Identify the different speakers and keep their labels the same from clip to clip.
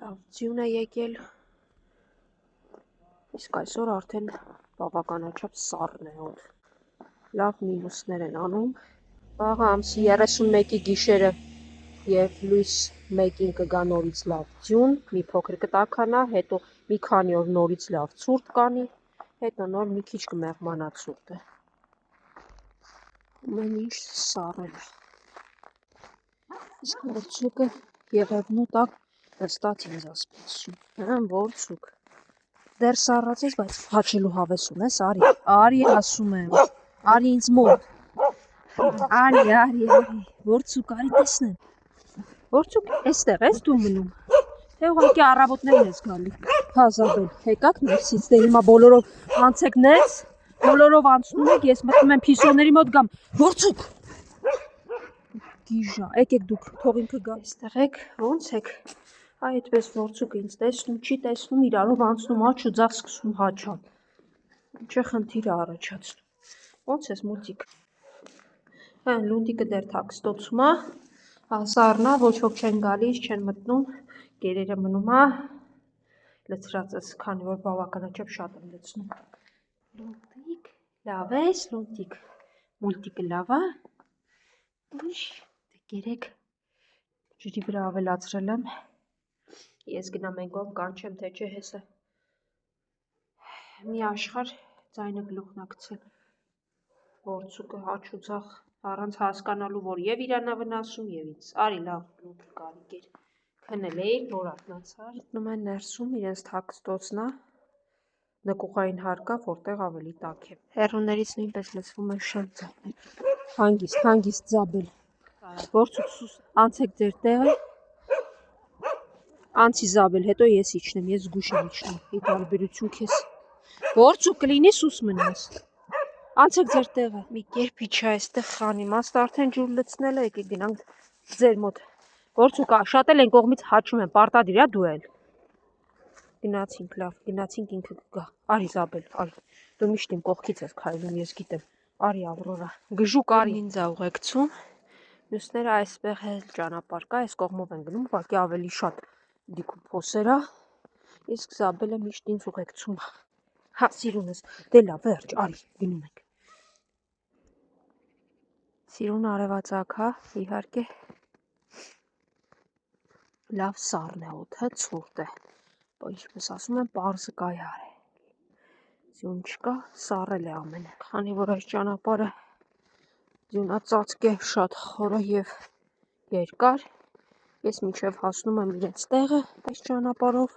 Speaker 1: Լավ ձյուն է եկել, իսկ այսօր արդեն բավականաչափ սառն է օդ, լավ մինուսներ են անում, վաղը ամսի 31-ի գիշերը և լույս 1-ին կգա նորից լավ ձյուն, մի փոքր կտաքանա, հետո մի քանի օր նորից լավ ցուրտ կանի, հետո նոր մի քիչ կմեղմանա ցուրտը, ամեն ինչ սառել է, իսկ որցուկը եղևնու տակ նստած ինձ ասպեցում, որցուկ, դեռ սառած ես, բայց հաչելու հավես ունես, արի ասում եմ, արի ինձ մոտ, արի, որցուկ, արի տեսնեմ, որցուկ, էստեղ ես դու մնում, թե ուղղակի առավոտներն ես գալի, հա Զաբել, եկաք ներսից, դե հիմա բոլորով անցեք ներս, բոլորով անցնում եք, ես մտնում եմ փիսոների մոտ գամ, որցուկ, գիժա, եկեք դուք, թող ինքը գա, էստեղ եք, ոնց եք, այդպես որցուկը ինձ տեսնում, չի տեսնում, իրարով անցնում աջ ու ձախ սկսում հաչալ, ինչ է խնդիրը առաջացնում, ոնց ես մուտիկ, լունդիկը դեռ թաքստոցում է, սառնա, ոչ ոք չեն գալիս, չեն մտնում, գերերը մնում է, լցրածս, քանի որ բավականաչափ շատ եմ լցնում, լունդիկ, լավ ես, լունդիկ, մուլտիկը լավ է, դե գերեք, ջրի վրա ավելացրել եմ, ես գնամ են կողմ կանչեմ, թե չէ հեսը մի աշխարհ ձայնը գլուխն ա գցել, որցուկը հաչ ու ձախ առանց հասկանալու, որ և իրան ա վնասում և ինձ, արի լավ լունդիկ արի գեր, քնել էիր, որ արթնացար, մտնում են ներսում, իրենց թաքստոցն ա, նկուղային հարկա, որտեղ ավելի տաք է, հեռուներից նույնպես լսվում են շան ձայներ, հանգիստ Զաբել, որցուկ սուս, անցեք ձեր տեղը, Անցի Զաբել, հետո ես իջնեմ, ես զգույշ եմ իջնում, ի տարբերություն քեզ, որցուկ կլինի սուս մնաս, անցեք ձեր տեղը, մի կերպ իջա այստեղ խանի, մաստ արդեն ջուր լցնել է, եկեք գնանք ձեր մոտ, որցուկ շատ էլ են կողմից հաչում են, պարտադիր ա դու էլ, գնացինք լավ, գնացինք ինքը կգա, արի Զաբել, արի, դու միշտ իմ կողքից ես քայլում, ես գիտեմ, արի Ավրորա, գժուկ արի, ինձ ա ուղեկցում, մյուսները այսպես էլ ճանապարհ կա, այս կողմով են գնում, ուղղակի ավելի շատ դիքու փոսերա, իսկ Զաբելը միշտ ինձ ուղեկցում, հա սիրունս, դե լավ վերջ, արի, գնում ենք, սիրուն արևածագ, հա, իհարկե, լավ սառն է օդը, ցուրտ է, ինչպես ասում են, պարզը կայար է, ձյուն չկա, սառել է ամենը, քանի որ այս ճանապարհը ձյունածածկ է, շատ խորը և երկար, ես մինչև հասնում եմ իրենց տեղը այս ճանապարհով,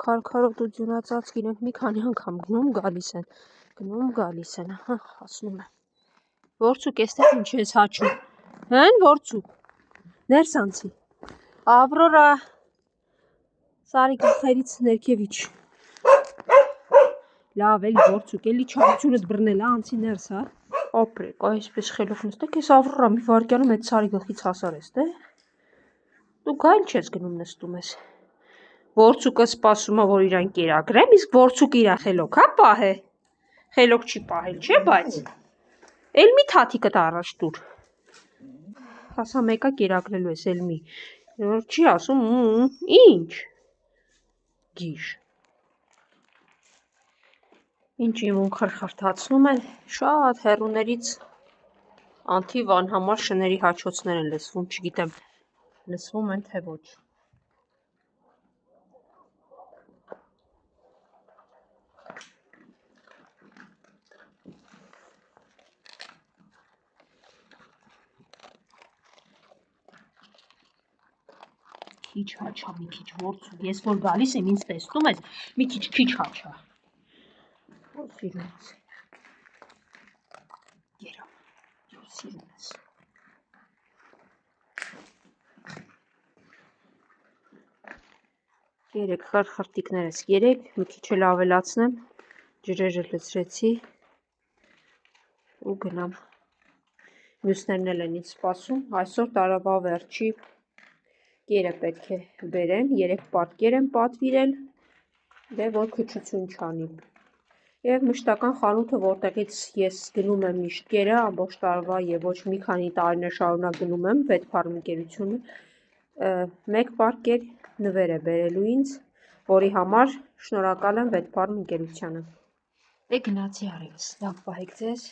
Speaker 1: քարքարոտ ու ձյունածածկ, իրենք մի քանի անգամ գնում գալիս են, հա, հասնում եմ, որցուկ էստեղ ինչ ես հաչում, հեն որցուկ, ներս անցի, Ավրորա, Սարի գլխերից ներքև իջ, լավ էլի որցուկ, էլի չարությունդ բռնել է, անցի ներս, հա, ապրեք, այսպես խելոք նստեք, ես Ավրորա մի վայրկյանում այդ Սարի գլխից հասար ես, դե, դու գայլ չես գնում նստում ես, որցուկը սպասում է, որ իրան կերակրեմ, իսկ որցուկը իր խելոք, հա պահե, խելոք չի պահել, չէ, բայց, էլ մի թաթիկդ առաջ տուր, հասա մեկա կերակրելու ես, էլ մի, որ չի ասում, ինչ, գիժ, ինչ իմուն խրխրթացնում են, շատ հեռուներից անթիվ անհամար շների հաչոցներ են լսվում, չգիտեմ, լսվում են թե ոչ, քիչ հաչա, մի քիչ որցուկ, ես որ գալիս եմ, ինձ տեսնում ես, մի քիչ հաչա, որ սիրունս, գերա, սիրունս, երեք խրխրտիկներս, երեք, մի քիչ էլ ավելացնեմ, ջրերը լցրեցի ու գնամ, մյուսներն էլ են ինձ սպասում, այսօր տարվա վերջի կերը պետք է բերեն, 3 պատկեր եմ պատվիրել, դե որ քչություն չանի, և մշտական խանութը, որտեղից ես գնում եմ միշտ կերը, ամբողջ տարվա և ոչ մի քանի տարիներ շարունակ գնում եմ, Vetfarm ընկերությունը, 1 պատկեր նվեր է բերելու ինձ, որի համար շնորհակալ եմ Vetfarm ընկերությանը։ Դե գնացի արևս, լավ պահեք ձեզ։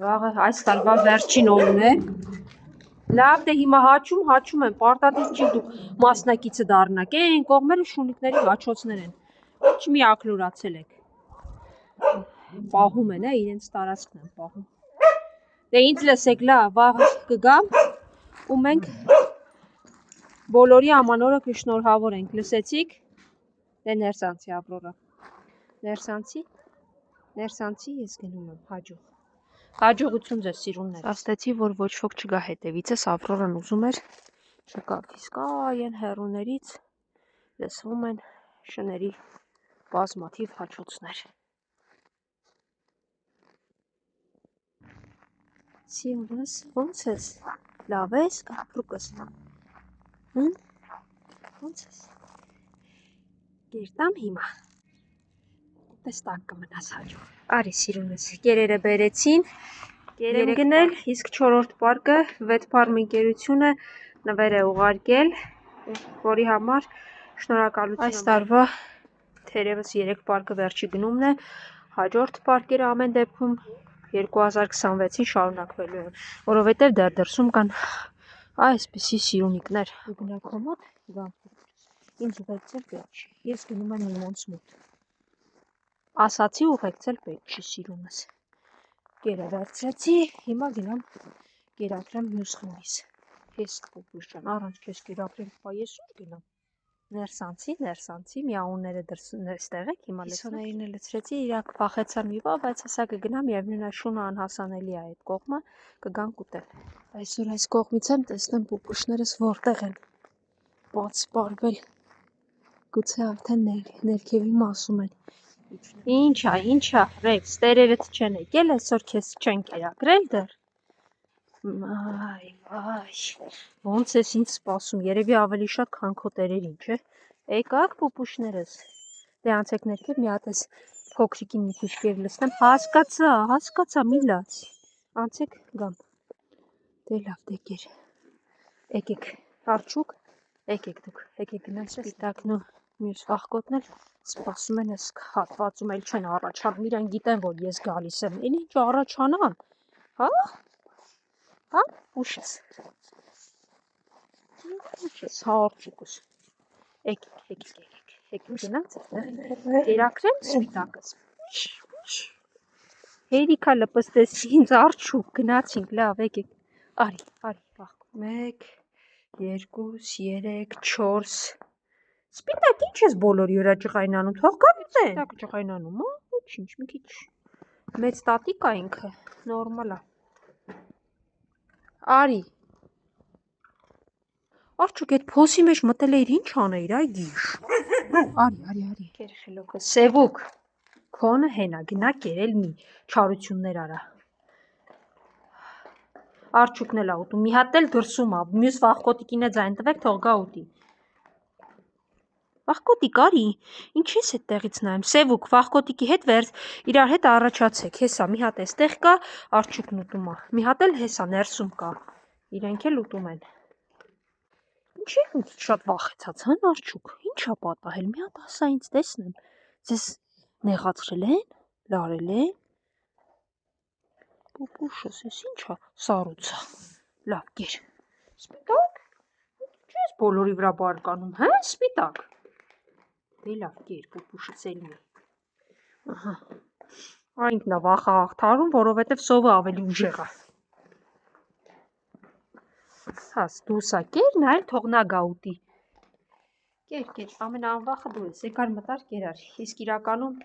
Speaker 1: Վաղը այս տարվա վերջին օրն է։ Լավ, դե հիմա հաչում եմ, պարտադիր չի դուք մասնակիցը դառնաք, այն կողմերը շունիկների հաչոցներ են, ոչ մի ակլուրացել եք, պահում են, իրենց տարածքն են պահում, դե ինձ լսեք, լավ, վաղը կգամ, ու մենք բոլորի ամանորը կշնորհավորենք, լսեցիք, դե ներսանցի Ավրորա, ներսանցի ես գնում եմ, հաջող։ Հաջողություն ձեզ սիրուններ։ Աստեցի, որ ոչ ոք չգա հետևիցս, Ավրորան ուզում էր չկա, իսկ այն հեռուներից լսվում են շների բազմաթիվ հաչոցներ։ Սիրունս, ո՞նց ես, լավ ես, ապրուկս, ո՞նց ես, կերտամ հիմա, տեստակ կմնաս հաջող, արի սիրունս, կերերը բերեցին, Երեմ գնել, իսկ 4-րդ պարկը Vetfarm ընկերությունը նվեր է ուղարկել, որի համար շնորհակալություն։ Այս տարվա թերևս 3 պարկը վերջի գնումն է, հաջորդ պարկերը ամեն դեպքում 2026-ին շարունակվելու են, որովհետև դեռ դրսում կան այսպիսի սիրունիկներ։ Գնաք մոտ, ինձ ուղեկցել պետք չի, ես գնում եմ իմ մոտ։ Ասացի ուղեկցել պետք չի սիրունս։ Կերը վերցրեցի, հիմա գնամ կերակրեմ մյուս խմբիս։ Ես պուպուշ ջան, առանց քեզ կերակրել, բա ես ուր գնամ։ Ներսանցի, միաունները ստեղ եք, հիմա լցոներին լցրեցի, իրակ փախեցան մի բա, բայց հեսա կգնամ միևնույն է շունը անհասանելի է այդ կողմը, կգան կուտել։ Այսօր այս կողմից եմ տեսնեմ պուպուշներս որտեղ են։ Բաց սպարվել։ Գուցե արդեն ներքևի մասում են։ Ինչա, Ռեքս, տերերդ չեն եկել, այսօր քեզ չեն կերակրել դեռ։ Վայ, ոնց ես ինձ սպասում, երևի ավելի շատ քան քո տերերին, չէ։ Եկաք պուպուշներս։ Դե անցեք ներքև մի հատ էս փոքրիկին մի քիչ կեր լցնեմ։ Հասկացա, մի լաց։ Անցեք գամ։ Դե լավ, դե կեր։ Եկեք, Արչուկ, եկեք դուք, եկեք գնանք Սպիտակն ու մյուս վախկոտն էլ սպասում են ես հատվածում էլ չեն առաջանում, իրեն գիտեն, որ ես գալիս եմ, էլ ինչ առաջանան, հա, ուշս, Արչուկս, եկեք գնանց, կերակրեմ Սպիտակս, հերիքա լպստեցի ինձ Արչուկ, գնացինք, լավ, եկեք, արի, վախկոտ, 1, 2, 3, 4, Սպիտակ, ինչ ես բոլորի վրա ջղայնանում, թող գալուց են։ Սպիտակ ջղայնանում, ոչինչ, մի քիչ մեծ տատիկ ա ինքը, նորմալ ա։ Արի։ Արչուկ, այդ փոսի մեջ մտել էիր, ինչ անեիր, այ գիշ։ Արի։ Կեր խելոքը, Սևուկ, քոնը հենա, գնա կերել մի չարություններ արա։ Արչուկն էլ ա ուտում, մի հատ էլ դրսում ա, մյուս վախկոտիկին է ձայն տվեք, թող գա ուտի։ Վախկոտիկ, արի, ինչ ես այդտեղից նայում, Սևուկ, վախկոտիկի հետ իրար հետ առաջացեք, հեսա, մի հատ էստեղ կա, Արչուկն ուտում ա, մի հատ էլ հեսա, ներսում կա, իրենք էլ ուտում են։ Ինչ եք մի քիչ շատ վախեցած, հն Արչուկ, ինչ ա պատահել, մի հատ ասա ինձ տեսնեմ, ձեզ նեղացրել են, լարել են։ Պուպուշս, ես ինչ ա, սառուցա, լավ, կեր, Սպիտակ, չես բոլորի վրա բարկանում, հա, Սպիտակ։ Դե լավ, կեր, պուպուշս էլ մի։ Ահա, այնքն ա վախը աղթարում, որովհետև սովը ավելի ուժեղ ա։ Հաս, դուսա կեր, նայել թող նա գա ուտի։ Կեր, ամենաանվախը դու ես, եկար մտար կերար, իսկ իրականում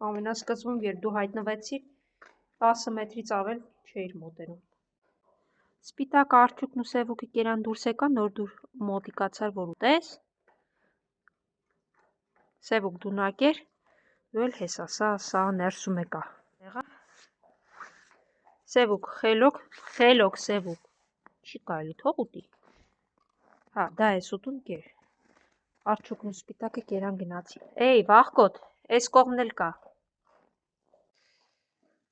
Speaker 1: ամենասկզբում, երբ դու հայտնվեցիր, 10 մետրից ավել չէիր մոտենում։ Սպիտակ Արչուկն ու Սևուկը կերան դուրս եկան, նոր դու մոտիկացար, որ ուտես։ Սևուկ դու նա կեր, դու էլ հեսա, սա ներսում եկա։ Սևուկ, խելոք Սևուկ, չի կարելի, թող ուտի։ Հա, դա ես ուտում կեր։ Արչուկն ու Սպիտակը կերան գնացին։ Էй, վախկոտ, այս կողմն էլ կա։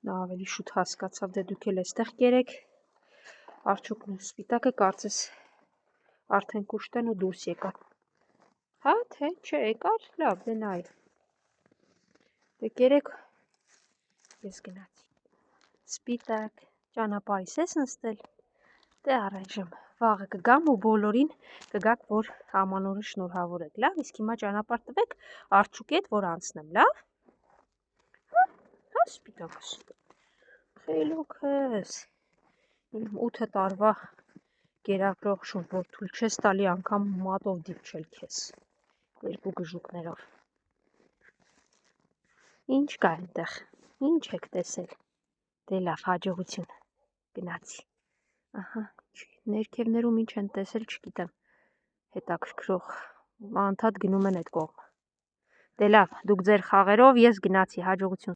Speaker 1: Նա ավելի շուտ հասկացավ, դե դուք էլ էստեղ կերեք։ Արչուկն ու Սպիտակը կարծես Արդեն կուշտեն ու դուրս եկան։ Հա, թե չէ, եկար, լավ, դե նայ։ Դե կերեք ես գնացի։ Սպիտակ ճանապարհիս ես նստել։ Դե առայժմ վաղը կգամ ու բոլորին կգաք, որ ամանորը շնորհավորեք, լավ, իսկ հիմա ճանապարհ տվեք Արչուկի հետ, որ անցնեմ, լավ։ Հա, սպիտակս։ Խելոքս։ Իմ 8 տարվա գերագրող շուն, որ թույլ չես տալի անգամ մատով դիպչել քեզ։ 2 գժուկներով։ Ինչ կա այնտեղ։ Ինչ եք տեսել։ Դե լավ, հաջողություն։ Գնացի։ Ահա, ներքևներում ինչ են տեսել, չգիտեմ։ Հետաքրքրող։ Անդադ գնում են այդ կողմ։ Դե լավ, դուք ձեր խաղերով, ես գնացի, հաջողություն։